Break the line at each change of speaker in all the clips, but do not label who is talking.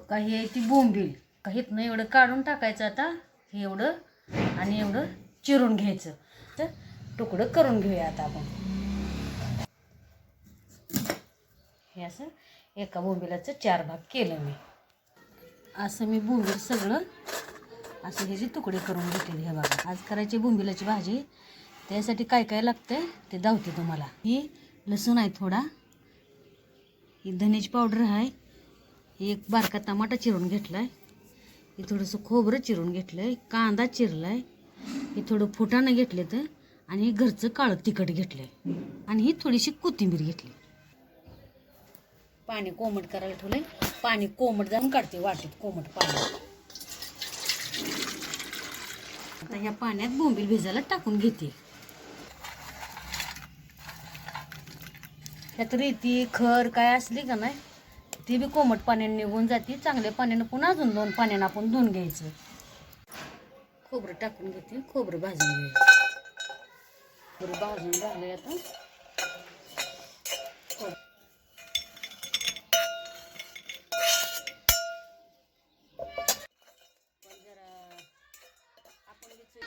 काही आहे ती बोंबील काहीतनं एवढं काढून टाकायचं आता हे एवढं आणि एवढं चिरून घ्यायचं तर तुकडं करून घेऊया आता आपण हे असं एका बोंबिलाचं 4 भाग केलं मी असं मी बोंबील सगळं असं ह्याचे तुकडे करून घेतले हे बघा आज करायची बोंबिलाची भाजी त्यासाठी काय काय लागतंय ते दावते तुम्हाला ही लसूण आहे थोडा ही धनेची पावडर आहे एक बारका टमाटा चिरून घेतलाय हे थोडंसं खोबरं चिरून घेतलंय कांदा चिरलाय हे थोडं फुटाणं घेतलं तर आणि घरचं काळं तिखट घेतलंय आणि ही थोडीशी कोथिंबीर घेतली पाणी कोमट करायला ठेवलंय पाणी कोमट जाऊन काढते वाटीत कोमट पाणी आता ह्या पाण्यात बोंबील भिजायला टाकून घेते ह्यात रेती खर काय असली का नाही ती बी कोमट पाण्याने निघून जाते चांगल्या पाण्यानं पुन्हा अजून 2 पाण्यानं आपण धुवून घ्यायचं खोबरं टाकून घेते खोबरं भाजून घ्यायचं खोबरं भाजून झालंय आता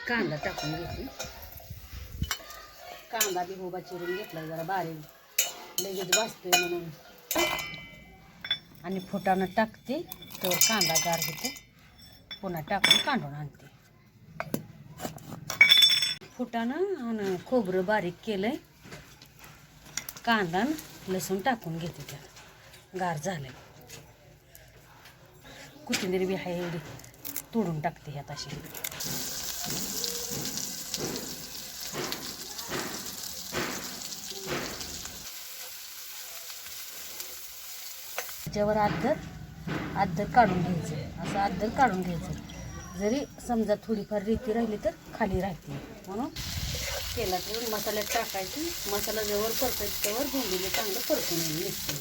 कांदा टाकून घेते कांदा बी उभा चिरून घेतला जरा बारीक लगेच भाजतोय म्हणून आणि फुटाणं टाकते तर कांदा गार होते पुन्हा टाकून काढून आणते फुटाणं आणि खोबरं बारीक केलंय कांदा लसूण टाकून घेते त्याला गार झालंय कोथिंबीर बी आहे एवढी तोडून टाकते ह्यात अशी त्याच्यावर अद्दर काढून घ्यायचं असं अद्दर काढून घ्यायचं जरी समजा थोडीफार रेती राहिली तर खाली राहते म्हणून तेलात मसाल्यात टाकायची मसाला जवळ परतायचं त्यावर बोंबील चांगलं परतून निघते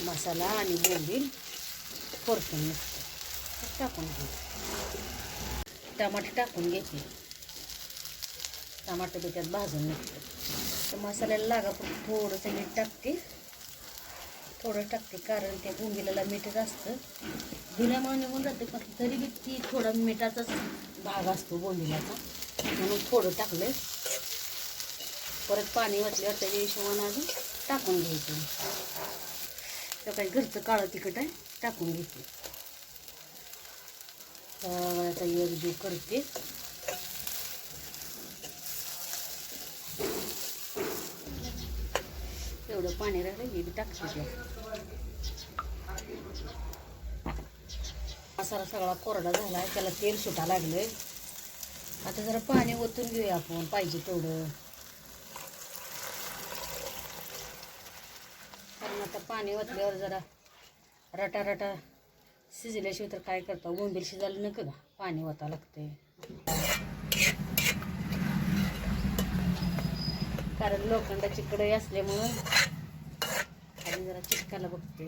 मसाला आणि बोंबील परतून निघते टाकून घ्यायचं टमाटे टाकून घेते टमाटर बी त्यात भाजून निघते तर मसाल्याला लागापुरतं थोडंसं मीठ टाकते थोडं टाकते कारण त्या बोंबिलाला मीठच असतं दिल्यामुळे निघून जाते पण तरी बी ती थोडा मिठाचाच भाग असतो बोंबिलाचा म्हणून थोडं टाकलं परत पाणी वाटल्यावर त्याच्या हिशोबाने अजून टाकून घ्यायचं तर काही घरचं काळं तिखट आहे टाकून घेते आता एकजीव करते एवढं पाणी राहिलं हे बी टाकते मसाला सगळा कोरडा झाला आहे त्याला तेल सुटा लागलंय आता जरा पाणी ओतून घेऊया आपण पाहिजे तेवढं कारण आता पाणी ओतल्यावर जरा रटा रटा शिजल्याशिवाय तर काय करता बोंबील शिजायला नको का पाणी ओता लागते कारण लोखंडाची कढई असल्यामुळं आणि जरा चिटकायला बघते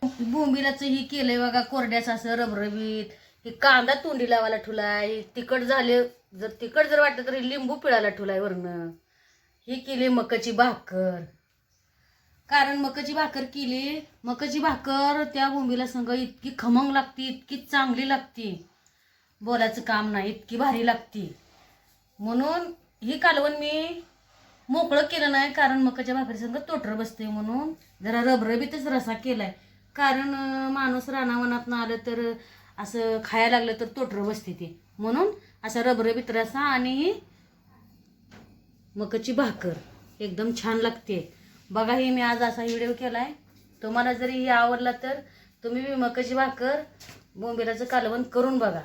बोंबिलाचं ही केलंय बघा कोरड्याचं असं रबरबीत हे कांदा तोंडी लावायला ठुलाय तिखट झाले जर तिखट जर वाटलं तरी लिंबू पिळायला ठुलाय वरनं ही केली मकाची भाकर कारण मकाची भाकर केली मकाची भाकर त्या बोंबीला संग इतकी खमंग लागती इतकी चांगली लागती बोलायचं काम नाही इतकी भारी लागती म्हणून ही कालवण मी मोकळं केलं नाही कारण मकाच्या भाकरी संग तोटर बसते म्हणून जरा रबरबीतच रसा केलाय कारण माणूस रानावनात आलं तर असं खायला लागलं तर तोटर बसते ते म्हणून असं रबरबीत रसा आणि मकाची भाकर एकदम छान लागते बघा ही मी आज असा व्हिडिओ केलाय तुम्हाला जरी हे आवडला तर तुम्ही बी मकाची भाकर बोंबिलाचं कालवण करून बघा